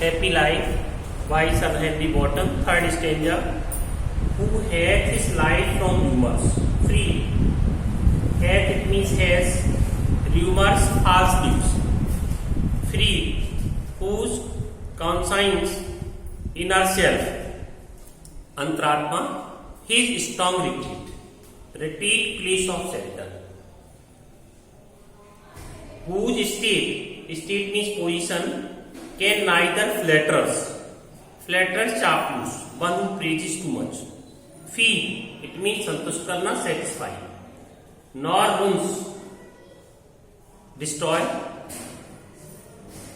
happy life, wise unhappy bottom. Third stanza, who hath his life from rumors, free. Hath it means has, rumors false news, free. Whose conscience inner self, अंतरात्मा, his strong retreat place of shelter. Whose state means position, can neither flatters चापलूस, one who praises too much. Feed, it means संतुष्ट करना, satisfy. Nor wounds, destroy.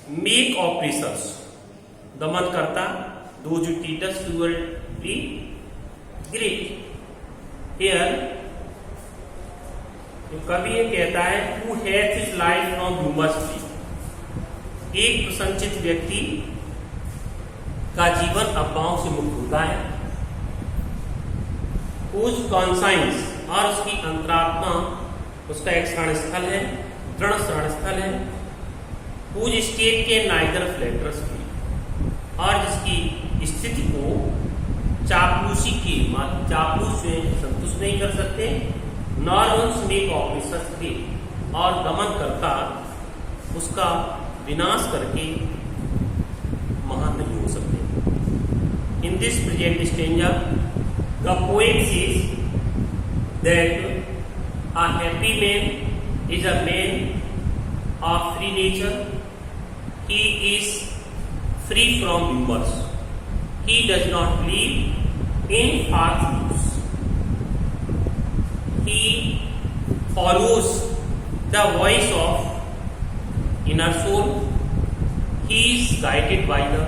Make oppressors, दमन करता, those who treat us toward be great. Here कवि ये कहता है who hath his life from rumors free. एक प्रसंचित व्यक्ति का जीवन अफवाहों से मुक्त होता है. whose conscience, और उसकी अंतरात्मा उसका एक शरण स्थल है, दृढ़ शरण स्थल है. whose state के neither flatters free, और जिसकी स्थिति को चापलूसी की चापलूस से संतुष्ट नहीं कर सकते. Nor once make officers free, और दमन करता उसका विनाश करके महान नहीं हो सकते. In this present stanza the poet says that a happy man is a man of free nature. He is free from rumors. He does not believe in false news. He follows the voice of inner soul. He is guided by the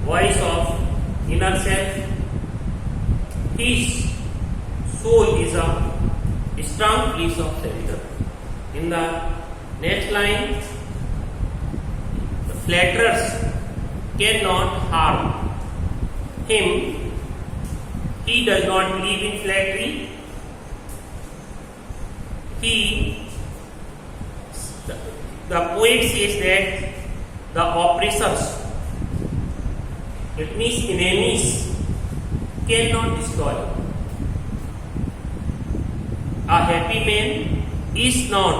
voice of inner self. His soul is a strong place of shelter. In the next line, the flatterers cannot harm him. He does not believe in flattery. The poet says that the oppressors, it means enemies, cannot destroy. A happy man is not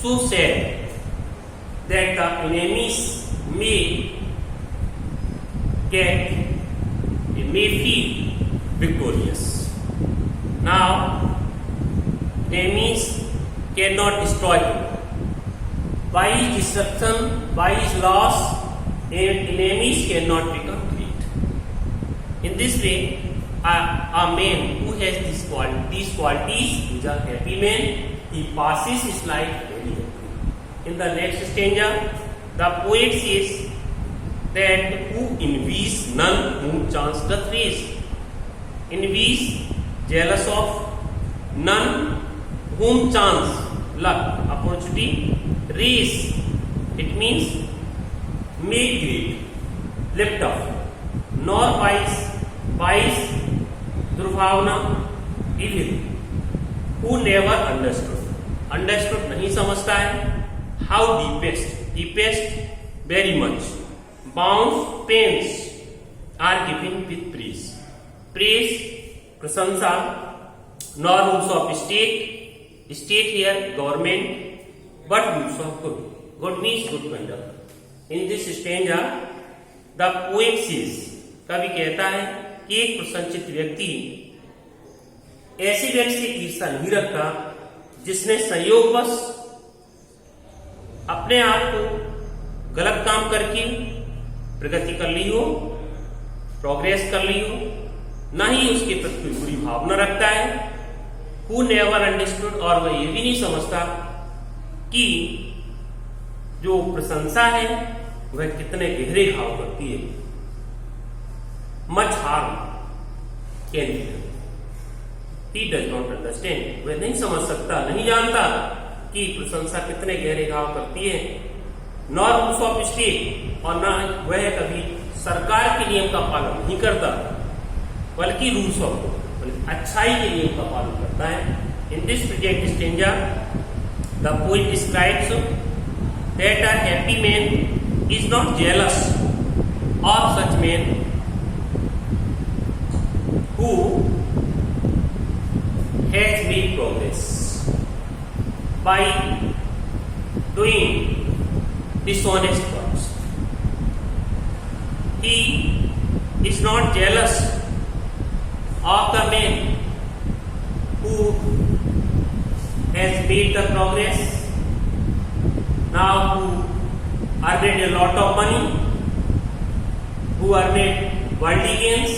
so sad that the enemies may feel victorious. Now, enemies cannot destroy him. By his destruction, by his loss, enemies cannot become great. In this way, a man who has these qualities is a happy man. He passes his life very happily. In the next stanza, the poet says that who envies none whom chance doth raise. Envies, jealous of none whom chance, luck, opportunity, raise. It means make great, lift up. Nor wise, दुर्भावना, evil. Who never understood नहीं समझता है. How deepest, very much. Bounds, pains are given with praise. Praise, prasansa, nor rules of state. State here, government, but rules of good. Good means good conduct. In this stanza, the poet says, कवि कहता है कि एक प्रसंचित व्यक्ति ऐसे व्यक्ति से ईर्ष्या नहीं रखता जिसने संयोगवश अपने आप को गलत काम करके प्रगति कर ली हो, प्रोग्रेस कर ली हो, ना ही उसके प्रति कोई बुरी भावना रखता है. हु नेवर अंडरस्टूड, और वह ये भी नहीं समझता कि जो प्रशंसा है वह कितने गहरे घाव करती है. Much harm can be, he does not understand, वह नहीं समझ सकता, नहीं जानता कि प्रशंसा कितने गहरे घाव करती है. नॉर रूल्स ऑफ स्टेट, और ना वह कभी सरकार के नियम का पालन नहीं करता, बल्कि रूल्स ऑफ अच्छाई के नियम का पालन करता है. In this present stanza the poet describes that a happy man is not jealous of such men who has made progress by doing dishonest works. He is not jealous of the man who has made the progress, now who earned a lot of money, who earned worldly gains,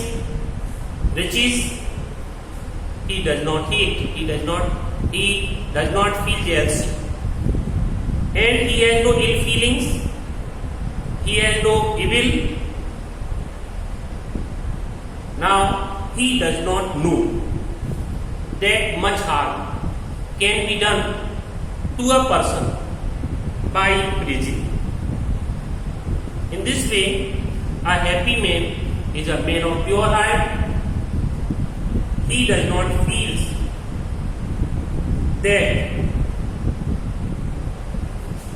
riches. He does not hate, he does not feel jealousy, and he has no ill feelings, he has no evil. Now he does not know that much harm can be done to a person by praising. In this way, a happy man is a man of pure heart. He does not feel that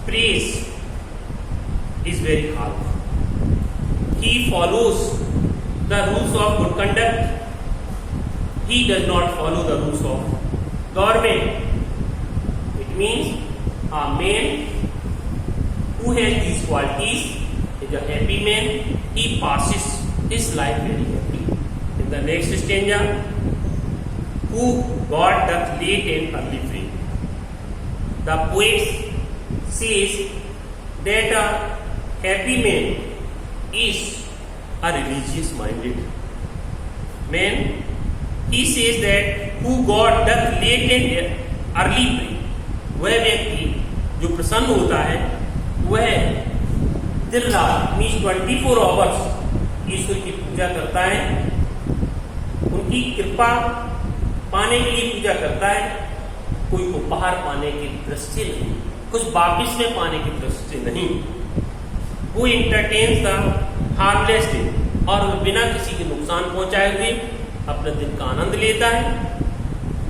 praise is very hard. He follows the rules of good conduct. He does not follow the rules of government. It means a man who has these qualities is a happy man. He passes his life very happy. In the next stanza, who God doth late and early free. The poet says that a happy man is a religious minded man. He says that who God doth late and early free. वह व्यक्ति जो प्रसन्न होता है वह दिन रात means 24 hours ईश्वर की पूजा करता है, उनकी कृपा पाने के लिए पूजा करता है, कोई उपहार पाने की दृष्टि नहीं, कुछ वापिस में पाने की दृष्टि नहीं। वो इंटरटेन्स द हार्मलेस डे और बिना किसी के नुकसान पहुंचाए हुए अपने दिन का आनंद लेता है,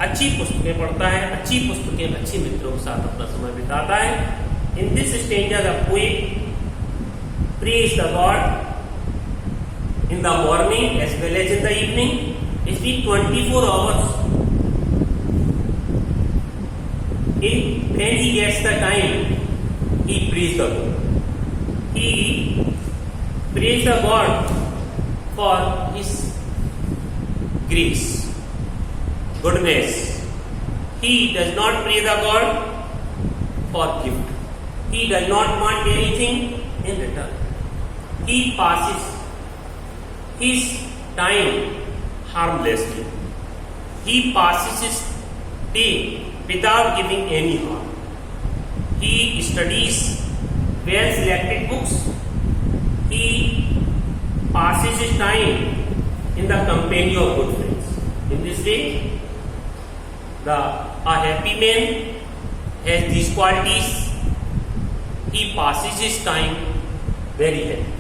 अच्छी पुस्तकें पढ़ता है, अच्छी पुस्तकें अच्छे मित्रों के साथ अपना समय बिताता है। In this stanza the poet praise the god in the morning as well as in the evening. It's been 24 hours. When he gets the time, he prays the God. He prays the God for his grace, goodness. He does not pray the God for gift. He does not want anything in return. He passes his time harmlessly. He passes his day without giving any harm. He studies well selected books. He passes his time in the company of good friends. In this way, a happy man has these qualities. He passes his time very happy.